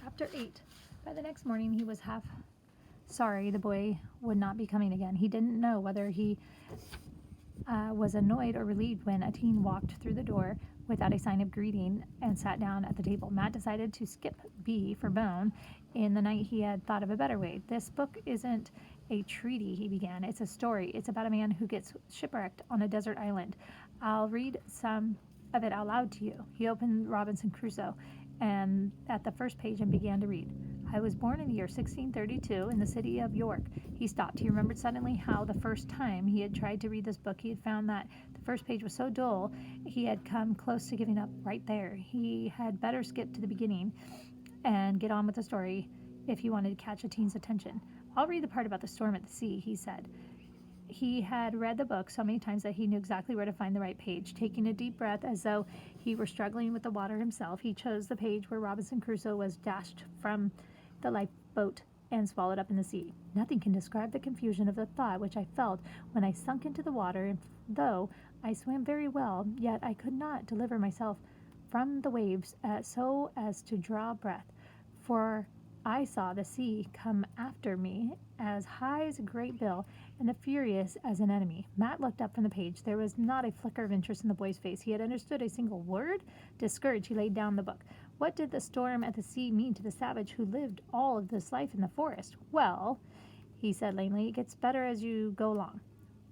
Chapter 8. By the next morning, he was half sorry the boy would not be coming again. He didn't know whether he was annoyed or relieved when a teen walked through the door without a sign of greeting and sat down at the table. Matt decided to skip B for Bone. In the night, he had thought of a better way. "This book isn't a treaty," he began. "It's a story. It's about a man who gets shipwrecked on a desert island. I'll read some of it out loud to you." He opened Robinson Crusoe and at the first page and began to read. "I was born in the year 1632 in the city of York." He stopped. He remembered suddenly how the first time he had tried to read this book, he had found that the first page was so dull he had come close to giving up right there. He had better skip to the beginning and get on with the story if he wanted to catch a teen's attention. "I'll read the part about the storm at the sea," he said. He had read the book so many times that he knew exactly where to find the right page. Taking a deep breath as though he were struggling with the water himself, he chose the page where Robinson Crusoe was dashed from the lifeboat and swallowed up in the sea. "Nothing can describe the confusion of the thought which I felt when I sunk into the water, and though I swam very well, yet I could not deliver myself from the waves so as to draw breath, for I saw the sea come after me as high as a great bill and as furious as an enemy." Matt looked up from the page. There was not a flicker of interest in the boy's face. He had understood a single word. Discouraged, he laid down the book. What did the storm at the sea mean to the savage who lived all of this life in the forest? "Well," he said lamely, "it gets better as you go along."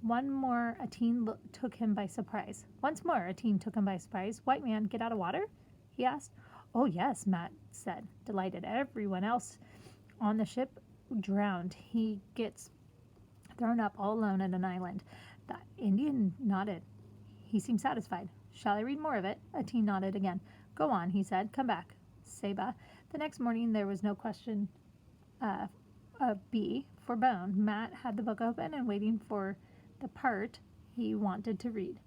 Once more a teen took him by surprise. "White man get out of water?" he asked. "Oh, yes," Matt said, delighted. "Everyone else on the ship drowned. He gets thrown up all alone at an island." The Indian nodded. He seemed satisfied. "Shall I read more of it?" A teen nodded again. "Go on," he said. "Come back, Seba." The next morning there was no question of B for Bone. Matt had the book open and waiting for the part he wanted to read.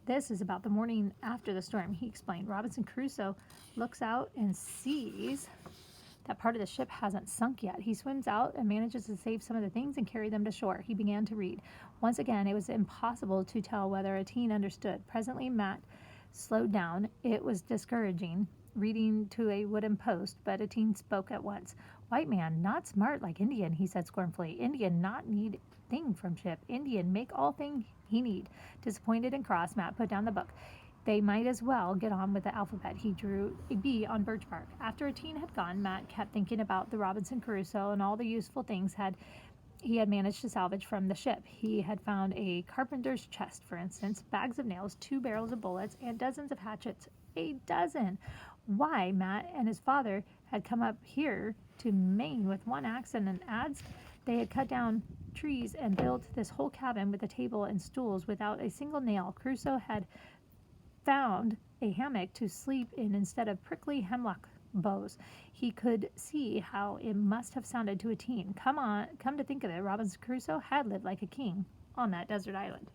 "This is about the morning after the storm," he explained. "Robinson Crusoe looks out and sees that part of the ship hasn't sunk yet. He swims out and manages to save some of the things and carry them to shore." He began to read. Once again, it was impossible to tell whether a teen understood. Presently, Matt slowed down. It was discouraging, reading to a wooden post, but a teen spoke at once. "White man, not smart like Indian," he said scornfully. "Indian not need thing from ship. Indian make all thing he need." Disappointed and cross, Matt put down the book. They might as well get on with the alphabet. He drew a B on birch bark. After a teen had gone, Matt kept thinking about the Robinson Crusoe and all the useful things he had managed to salvage from the ship. He had found a carpenter's chest, for instance, bags of nails, 2 barrels of bullets, and dozens of hatchets. A dozen! Why, Matt and his father had come up here to Maine with one axe and an adze. They had cut down trees and built this whole cabin with a table and stools without a single nail. Crusoe had found a hammock to sleep in instead of prickly hemlock boughs. He could see how it must have sounded to a teen. Come to think of it, Robinson Crusoe had lived like a king on that desert island.